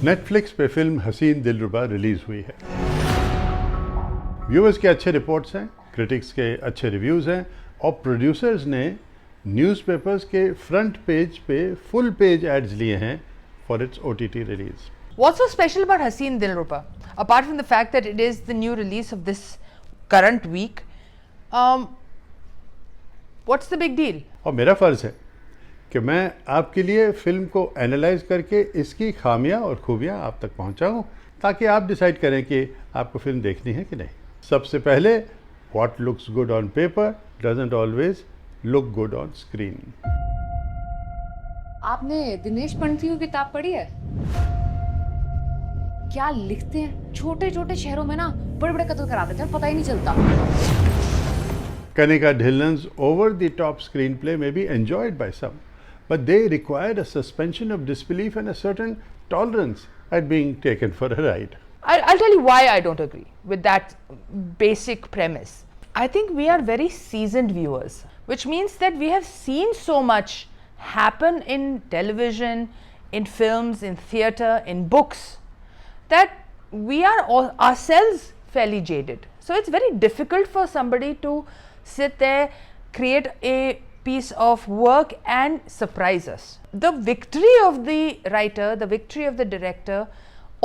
Netflix पे film हसीन दिलरुबा release हुई है। व्यूअर्स के अच्छे रिपोर्ट्स हैं, क्रिटिक्स के अच्छे रिव्यूज़ हैं और प्रोड्यूसर्स ने न्यूज़पेपर्स के फ्रंट पेज पे फुल पेज एड्स लिए हैं for its OTT release. What's so special about Haseen Dilruba? Apart from the fact that it is the new release of this current week, what's the big deal? और मेरा फ़र्ज़ है कि मैं आपके लिए फ़िल्म को एनालाइज करके इसकी खामियां और खूबियां आप तक पहुंचाऊं ताकि आप डिसाइड करें कि आपको फ़िल्म देखनी है कि नहीं। सबसे पहले, what looks good on paper doesn't always look good on screen. आपने दिनेश पंडित की किताब पढ़ी है? क्या लिखते हैं, छोटे छोटे शहरों में ना बड़े बड़े कत्ल करा देते हैं, पता ही नहीं चलता। Kanika Dhillon's over-the-top screenplay may be enjoyed by some, but they require a suspension of disbelief and a certain tolerance at being taken for a ride. I'll tell you why I don't agree with that basic premise. I think we are very seasoned viewers, which means that we have seen so much happen in television, in films, in theatre, in books, that we are ourselves fairly jaded. So it's very difficult for somebody to sit there, create a piece of work and surprise us. The victory of the writer, the victory of the director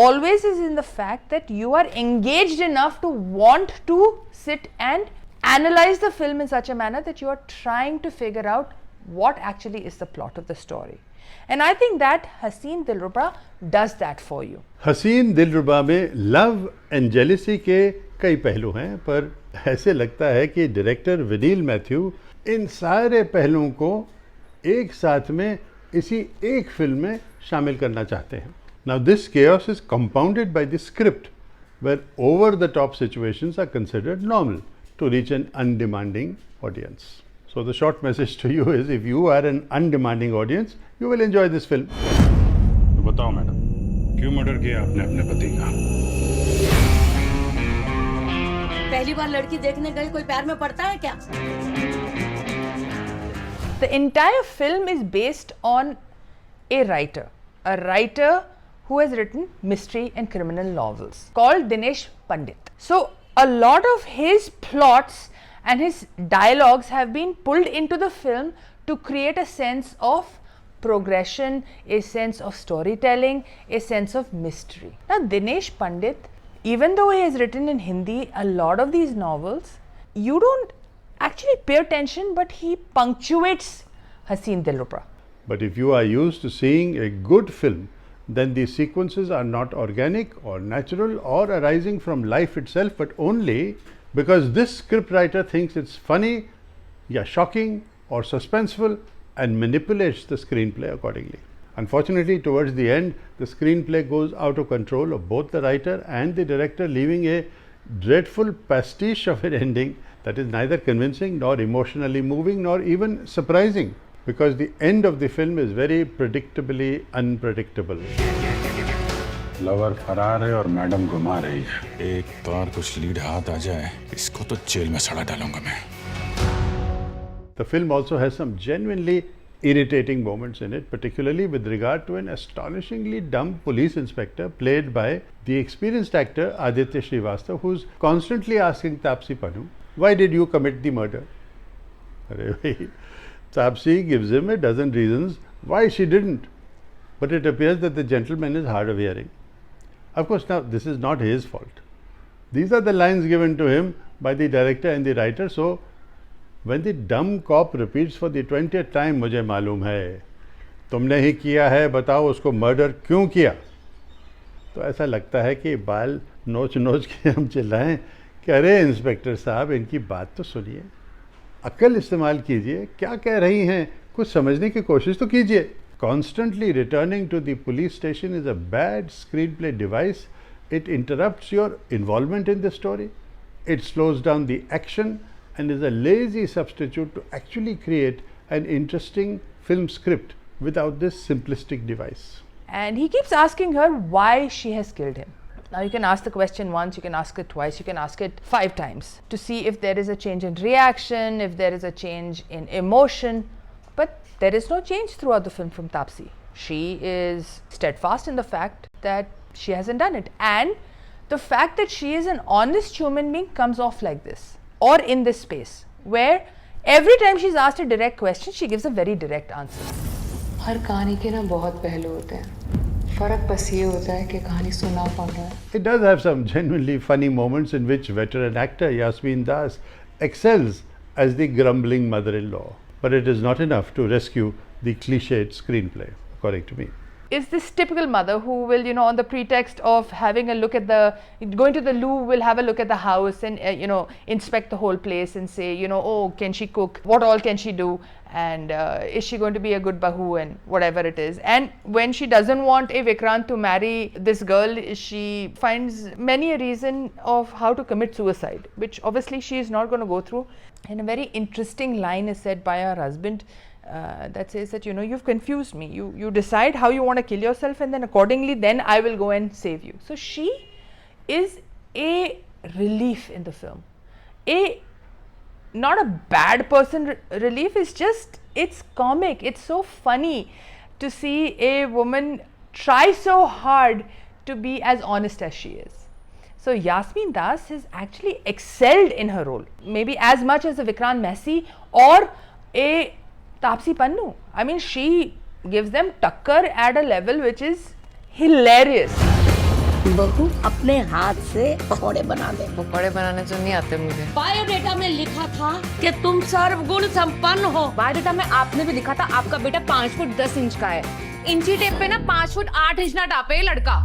always is in the fact that you are engaged enough to want to sit and analyze the film in such a manner that you are trying to figure out what actually is the plot of the story. And I think that Haseen Dilruba does that for you. हसीन दिलरुबा में love and jealousy के कई पहलू हैं, पर ऐसे लगता है कि डायरेक्टर विनील मैथ्यू इन सारे पहलुओं को एक साथ में इसी एक फिल्म में शामिल करना चाहते हैं। Now this chaos is compounded by the script, where over-the-top situations are considered normal to reach an undemanding audience. So the short message to you is, if you are an undemanding audience, you will enjoy this film. तो बताओ madam, क्यों murder किया आपने अपने पति का? पहली बार लड़की देखने गई, कोई प्यार में पड़ता है क्या? The entire film is based on a writer who has written mystery and criminal novels called Dinesh Pandit. So a lot of his plots and his dialogues have been pulled into the film to create a sense of progression, a sense of storytelling, a sense of mystery. Now Dinesh Pandit, even though he has written in Hindi a lot of these novels, you don't actually pay attention, but he punctuates Haseen Dilruba. But if you are used to seeing a good film, then these sequences are not organic or natural or arising from life itself, but only because this scriptwriter thinks it's funny, shocking or suspenseful and manipulates the screenplay accordingly. Unfortunately, towards the end, the screenplay goes out of control of both the writer and the director, leaving a dreadful pastiche of an ending that is neither convincing nor emotionally moving nor even surprising, because the end of the film is very predictably unpredictable. Lover फरार है और madam घुमा रही है। एक बार कुछ lead हाथ आ जाए, इसको तो जेल में सड़ा डालूंगा मैं। The film also has some genuinely irritating moments in it, particularly with regard to an astonishingly dumb police inspector played by the experienced actor Aditya Srivastav, who's constantly asking Taapsee Pannu, "Why did you commit the murder?" Taapsee gives him a dozen reasons why she didn't, but it appears that the gentleman is hard of hearing. Of course, now this is not his fault. These are the lines given to him by the director and the writer. So when the dumb cop repeats for the 20th time, "मुझे मालूम है, तुमने ही किया है, बताओ उसको murder क्यों किया?" तो ऐसा लगता है कि बाल नोच नोच के हम चिल्लाएं कि अरे इंस्पेक्टर साहब, इनकी बात तो सुनिए, अक्ल इस्तेमाल कीजिए, क्या कह रही हैं, कुछ समझने की कोशिश तो कीजिए। Constantly returning to the police station is a bad screenplay device. It interrupts your involvement in the story. It slows down the action and is a lazy substitute to actually create an interesting film script without this simplistic device. And he keeps asking her why she has killed him. Now you can ask the question once, you can ask it twice, you can ask it 5 times to see if there is a change in reaction, if there is a change in emotion. But there is no change throughout the film from Taapsee. She is steadfast in the fact that she hasn't done it. And the fact that she is an honest human being comes off like this, or in this space, where every time she's asked a direct question, she gives a very direct answer. हर कहानी के ना बहुत पहलू होते हैं, फर्क बस ये होता है कि कहानी सुना कौन रहा है. It does have some genuinely funny moments in which veteran actor Yasmin Das excels as the grumbling mother-in-law, but it is not enough to rescue the cliched screenplay, according to me. Is this typical mother who will, on the pretext of having a look at going to the loo, will have a look at the house and, inspect the whole place and say, oh, can she cook? What all can she do? And is she going to be a good bahu and whatever it is? And when she doesn't want a Vikrant to marry this girl, she finds many a reason of how to commit suicide, which obviously she is not going to go through. And a very interesting line is said by her husband, that says that you've confused me, you decide how you want to kill yourself, and then accordingly then I will go and save you. So she is a relief in the film, not a bad person relief, it's comic, it's so funny to see a woman try so hard to be as honest as she is. So Yasmin Das has actually excelled in her role, maybe as much as a Vikrant Massey or a Taapsee Pannu. I mean, she gives them tucker at a level which is hilarious. बहू अपने हाथ से पकौड़े बना दे. पकौड़े बनाने तो नहीं आते मुझे. बायोडेटा में लिखा था कि तुम सर्वगुण संपन्न हो. बायोडेटा में आपने भी लिखा था आपका बेटा 5 फुट 10 इंच का है. इंची टेप पे ना 5 फुट 8 इंच ना टापे ये लड़का.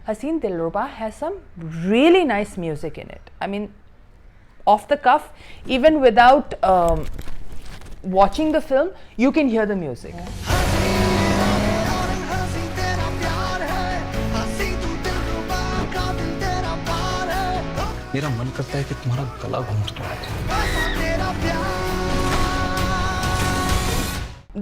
Haseen Dilruba has some really nice music in it. I mean, off the cuff, even without watching the film, you can hear the music. मेरा मन करता है कि तुम्हारा गला घोंट दूं.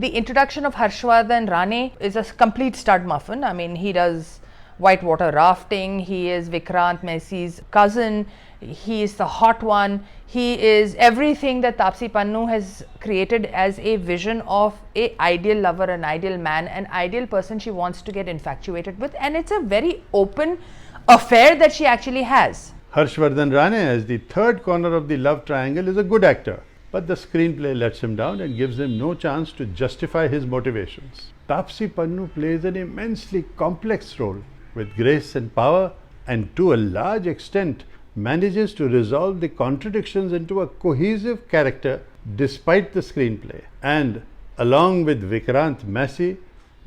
The introduction of Harshvardhan Rane is a complete stud muffin. I mean, he does whitewater rafting, he is Vikrant Massey's cousin, he is the hot one, he is everything that Taapsee Pannu has created as a vision of an ideal lover, an ideal man, an ideal person she wants to get infatuated with, and it's a very open affair that she actually has. Harshvardhan Rane as the third corner of the love triangle is a good actor, but the screenplay lets him down and gives him no chance to justify his motivations. Taapsee Pannu plays an immensely complex role with grace and power, and to a large extent manages to resolve the contradictions into a cohesive character despite the screenplay, and along with Vikrant Massey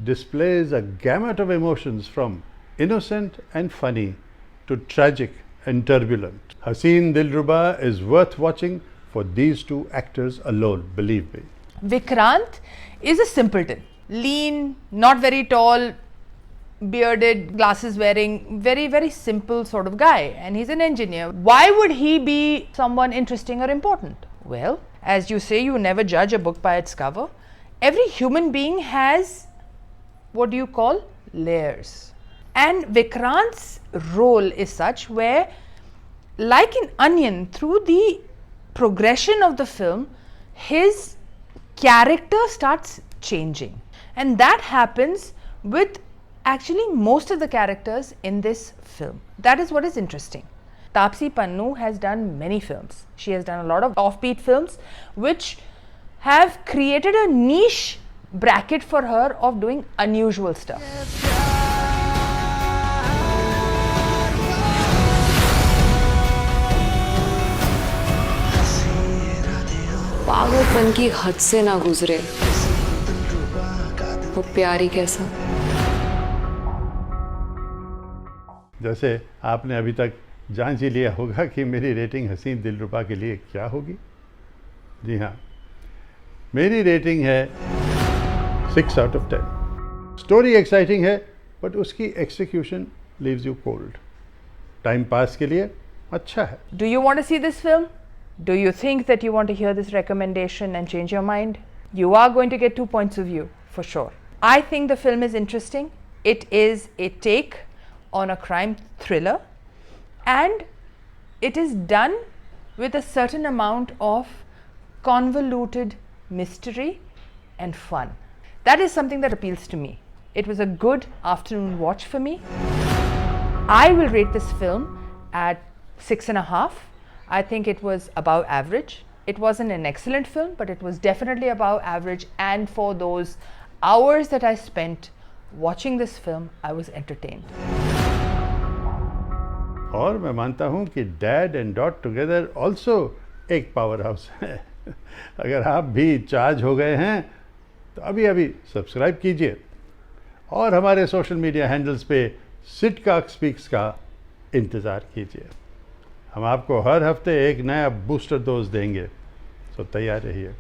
displays a gamut of emotions from innocent and funny to tragic and turbulent. Haseen Dilruba is worth watching for these two actors alone, believe me. Vikrant is a simpleton, lean, not very tall, bearded, glasses wearing, very, very simple sort of guy, and he's an engineer. Why would he be someone interesting or important? Well, as you say, you never judge a book by its cover. Every human being has what do you call layers. And Vikrant's role is such where, like an onion, through the progression of the film, his character starts changing. And that happens with actually most of the characters in this film. That is what is interesting. Taapsee Pannu has done many films. She has done a lot of offbeat films which have created a niche bracket for her of doing unusual stuff. पागलपन की हद से ना गुजरे वो प्यारी कैसा. जैसे आपने अभी तक जांच ही लिया होगा कि मेरी रेटिंग हसीन दिलरुबा के लिए क्या होगी. जी हाँ, मेरी रेटिंग है 6 out of 10. स्टोरी एक्साइटिंग है बट उसकी execution leaves you cold. Time pass के लिए अच्छा है. Do you want to see this film? Do you think that you want to hear this recommendation and change your mind? You are going to get 2 points of view for sure. I think the film is interesting. It is a take on a crime thriller, and it is done with a certain amount of convoluted mystery and fun. That is something that appeals to me. It was a good afternoon watch for me. I will rate this film at 6.5. I think it was above average. It wasn't an excellent film, but it was definitely above average. And for those hours that I spent watching this film, I was entertained. और मैं मानता हूँ कि dad and dot together also एक power house है। अगर आप भी चार्ज हो गए हैं तो अभी अभी सब्सक्राइब कीजिए और हमारे सोशल मीडिया हैंडल्स पे सिटकॉक स्पीक्स का इंतज़ार कीजिए। हम आपको हर हफ्ते एक नया बूस्टर डोज देंगे, सो तैयार रहिए।